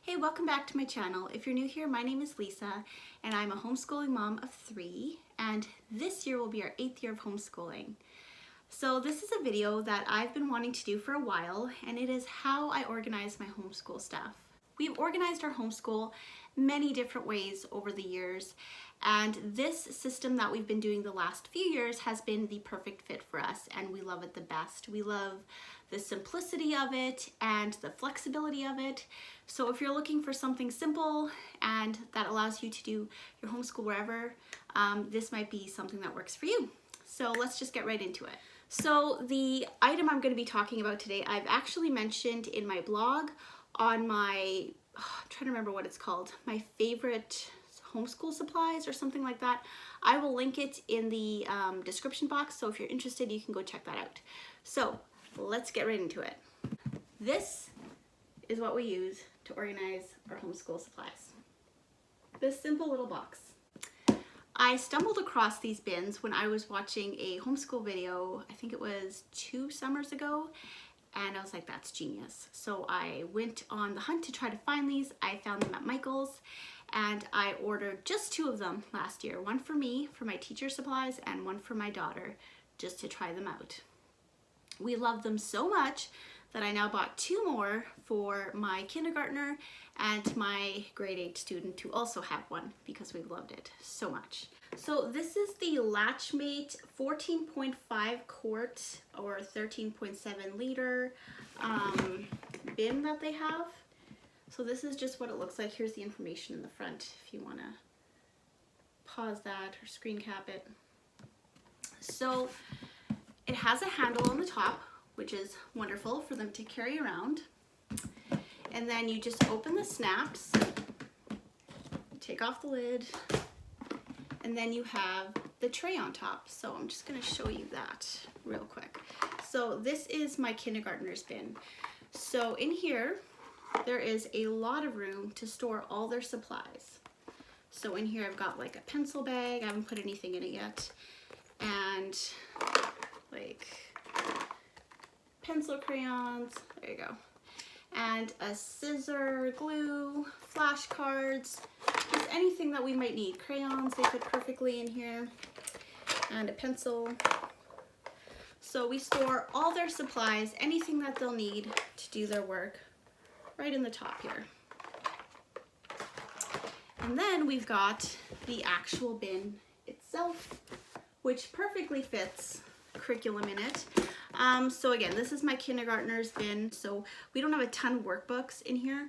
Hey, welcome back to my channel. If you're new here, my name is Lisa and I'm a homeschooling mom of 3, and this year will be our 8th year of homeschooling. So this is a video that I've been wanting to do for a while, and it is how I organize my homeschool stuff. We've organized our homeschool many different ways over the years, and this system that we've been doing the last few years has been the perfect fit for us, and we love it the best. We love the simplicity of it and the flexibility of it. So if you're looking for something simple and that allows you to do your homeschool wherever, this might be something that works for you. So let's just get right into it. So the item I'm going to be talking about today, I've actually mentioned in my blog on my, I'm trying to remember what it's called, my favorite homeschool supplies or something like that. I will link it in the description box, so if you're interested you can go check that out. So let's get right into it. This is what we use to organize our homeschool supplies. This simple little box. I stumbled across these bins when I was watching a homeschool video, I think it was 2 summers ago, and I was like, that's genius. So I went on the hunt to try to find these. I found them at Michael's, and I ordered just 2 of them last year. One for me, for my teacher supplies, and one for my daughter, just to try them out. We love them so much that I now bought 2 more for my kindergartner and my grade 8 student to also have one because we've loved it so much. So this is the Latchmate 14.5 quart or 13.7 liter bin that they have. So this is just what it looks like. Here's the information in the front if you want to pause that or screen cap it. So it has a handle on the top, which is wonderful for them to carry around. And then you just open the snaps, take off the lid, and then you have the tray on top. So I'm just going to show you that real quick. So this is my kindergartner's bin. So in here, there is a lot of room to store all their supplies. So in here I've got like a pencil bag, I haven't put anything in it yet, and like pencil crayons, there you go, and a scissor, glue, flashcards, just anything that we might need. Crayons, they fit perfectly in here, and a pencil. So we store all their supplies, anything that they'll need to do their work, right in the top here. And then we've got the actual bin itself, which perfectly fits curriculum in it. So again, this is my kindergartner's bin, so we don't have a ton of workbooks in here,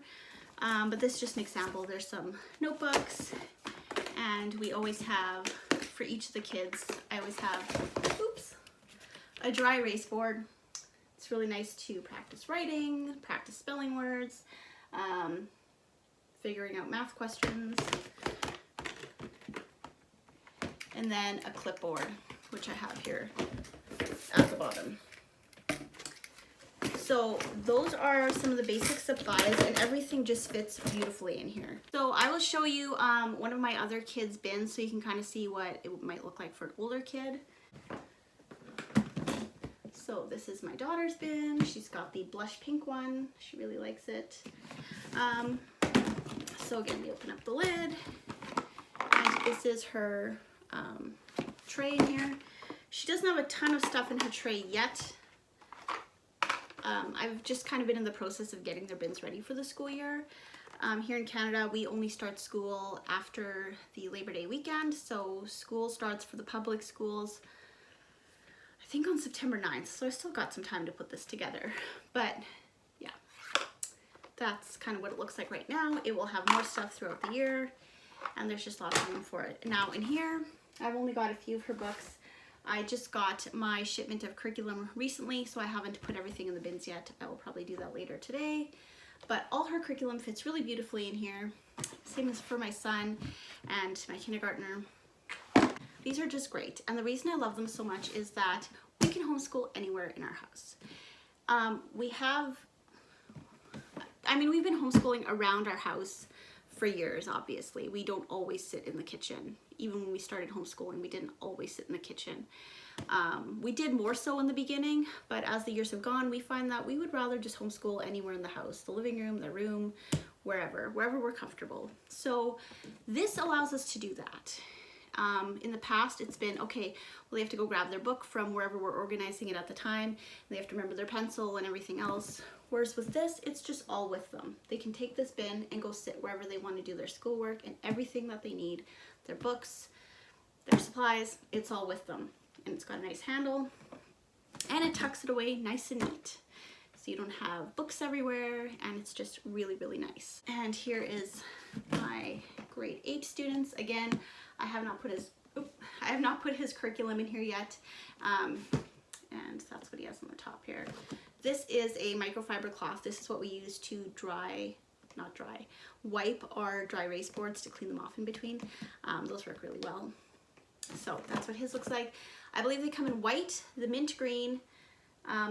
but this is just an example. There's some notebooks, and we always have, for each of the kids, I always have, oops, a dry erase board. It's really nice to practice writing, practice spelling words, figuring out math questions, and then a clipboard, which I have here at the bottom. So those are some of the basic supplies, and everything just fits beautifully in here. So I will show you one of my other kids' bins so you can kind of see what it might look like for an older kid. So this is my daughter's bin. She's got the blush pink one. She really likes it. So again, we open up the lid, and this is her tray in here. She doesn't have a ton of stuff in her tray yet. I've just kind of been in the process of getting their bins ready for the school year. Here in Canada, we only start school after the Labor Day weekend, so school starts for the public schools, I think on September 9th, so I still got some time to put this together. But yeah, that's kind of what it looks like right now. It will have more stuff throughout the year, and there's just lots of room for it. Now in here, I've only got a few of her books. I just got my shipment of curriculum recently, so I haven't put everything in the bins yet. I will probably do that later today. But all her curriculum fits really beautifully in here. Same as for my son and my kindergartner. These are just great. And the reason I love them so much is that we can homeschool anywhere in our house. We've been homeschooling around our house for years, obviously. We don't always sit in the kitchen. Even when we started homeschooling, we didn't always sit in the kitchen. We did more so in the beginning, but as the years have gone, we find that we would rather just homeschool anywhere in the house. The living room, the room, wherever we're comfortable. So this allows us to do that. In the past, it's been, okay, well, they have to go grab their book from wherever we're organizing it at the time. They have to remember their pencil and everything else. Whereas with this, it's just all with them. They can take this bin and go sit wherever they want to do their schoolwork, and everything that they need, their books, their supplies, it's all with them. And it's got a nice handle, and it tucks it away nice and neat. So you don't have books everywhere, and it's just really, really nice. And here is my grade 8 students. Again, I have not put his curriculum in here yet, and that's what he has on the top here. This is a microfiber cloth. This is what we use to wipe our dry erase boards to clean them off in between. Those work really well. So that's what his looks like. I believe they come in white, the mint green,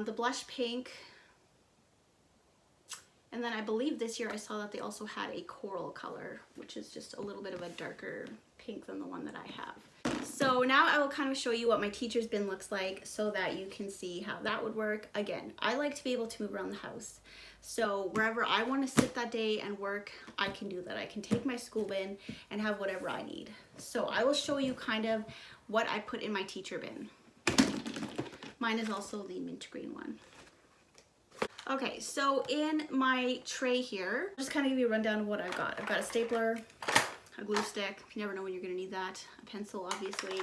the blush pink, and then I believe this year I saw that they also had a coral color, which is just a little bit of a darker pink than the one that I have. So now I will kind of show you what my teacher's bin looks like so that you can see how that would work. Again, I like to be able to move around the house. So wherever I want to sit that day and work, I can do that. I can take my school bin and have whatever I need. So I will show you kind of what I put in my teacher bin. Mine is also the mint green one. Okay, so in my tray here, just kind of give you a rundown of what I've got. I've got a stapler, a glue stick, you never know when you're gonna need that, a pencil obviously,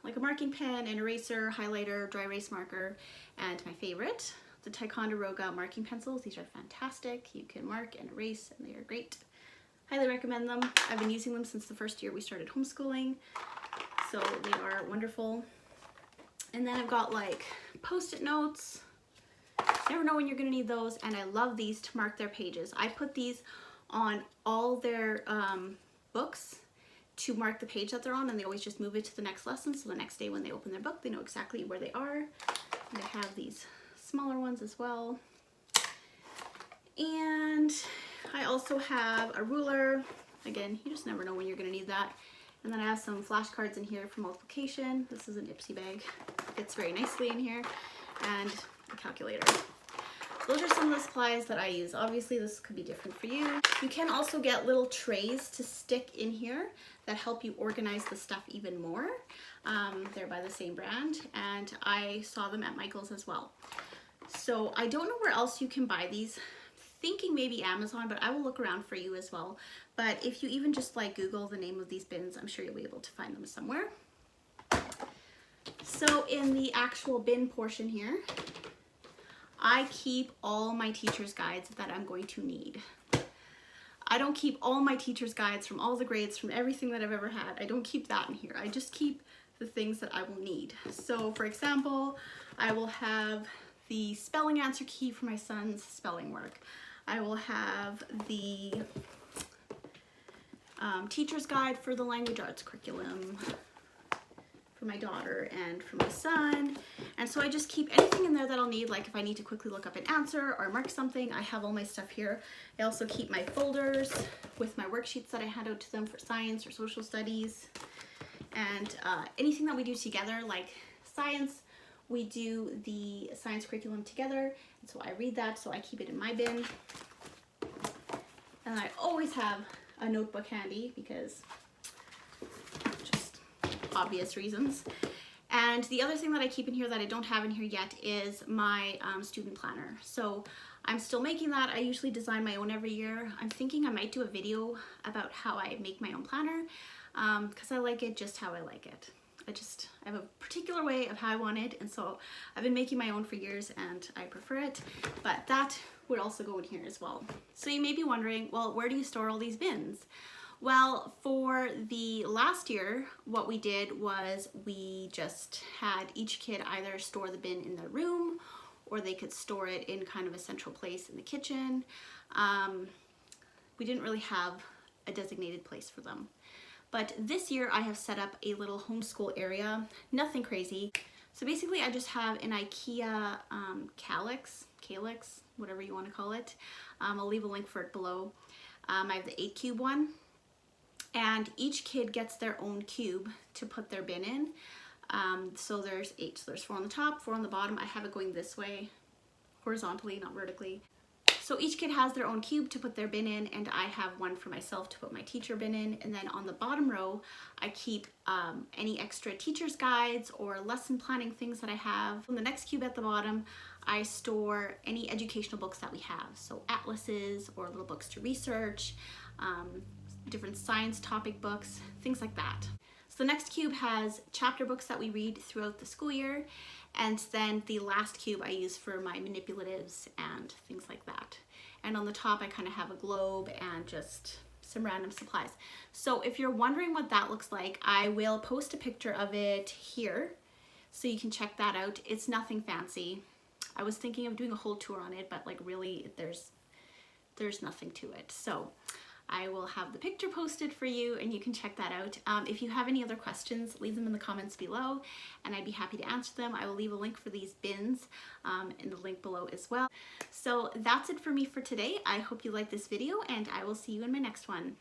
like a marking pen, an eraser, highlighter, dry erase marker, and my favorite, the Ticonderoga marking pencils. These are fantastic. You can mark and erase, and they are great. Highly recommend them. I've been using them since the first year we started homeschooling, so they are wonderful. And then I've got like Post-it notes. Never know when you're gonna need those, and I love these to mark their pages. I put these on all their books to mark the page that they're on, and they always just move it to the next lesson, so the next day when they open their book, they know exactly where they are. And I have these smaller ones as well. And I also have a ruler. Again, you just never know when you're gonna need that. And then I have some flashcards in here for multiplication. This is an Ipsy bag. Fits very nicely in here. And a calculator. Those are some of the supplies that I use. Obviously, this could be different for you. You can also get little trays to stick in here that help you organize the stuff even more. They're by the same brand, and I saw them at Michael's as well. So I don't know where else you can buy these. Thinking maybe Amazon, but I will look around for you as well. But if you even just like Google the name of these bins, I'm sure you'll be able to find them somewhere. So in the actual bin portion here, I keep all my teacher's guides that I'm going to need. I don't keep all my teacher's guides from all the grades, from everything that I've ever had. I don't keep that in here. I just keep the things that I will need. So for example, I will have the spelling answer key for my son's spelling work. I will have the teacher's guide for the language arts curriculum for my daughter and for my son. And so I just keep anything in there that I'll need, like if I need to quickly look up an answer or mark something, I have all my stuff here. I also keep my folders with my worksheets that I hand out to them for science or social studies. And anything that we do together, like science, we do the science curriculum together, and so I read that, so I keep it in my bin. And I always have a notebook handy because just obvious reasons. And the other thing that I keep in here that I don't have in here yet is my student planner. So I'm still making that. I usually design my own every year. I'm thinking I might do a video about how I make my own planner because I like it just how I like it. I have a particular way of how I want it, and so I've been making my own for years and I prefer it, but that would also go in here as well. So you may be wondering, well, where do you store all these bins? Well, for the last year, what we did was we just had each kid either store the bin in their room or they could store it in kind of a central place in the kitchen. We didn't really have a designated place for them. But this year I have set up a little homeschool area, nothing crazy. So basically I just have an Ikea Kallax, whatever you want to call it. I'll leave a link for it below. I have the 8 cube one, and each kid gets their own cube to put their bin in. So there's 8, so there's 4 on the top, 4 on the bottom. I have it going this way, horizontally, not vertically. So So each kid has their own cube to put their bin in, and I have one for myself to put my teacher bin in. And then on the bottom row, I keep any extra teacher's guides or lesson planning things that I have. On the next cube at the bottom, I store any educational books that we have. So atlases or little books to research, different science topic books, things like that. So the next cube has chapter books that we read throughout the school year. And then the last cube I use for my manipulatives and things like that. And on the top, I kind of have a globe and just some random supplies. So if you're wondering what that looks like, I will post a picture of it here so you can check that out. It's nothing fancy. I was thinking of doing a whole tour on it, but like really there's nothing to it. So I will have the picture posted for you and you can check that out. If you have any other questions, leave them in the comments below and I'd be happy to answer them. I will leave a link for these bins in the link below as well. So that's it for me for today. I hope you liked this video and I will see you in my next one.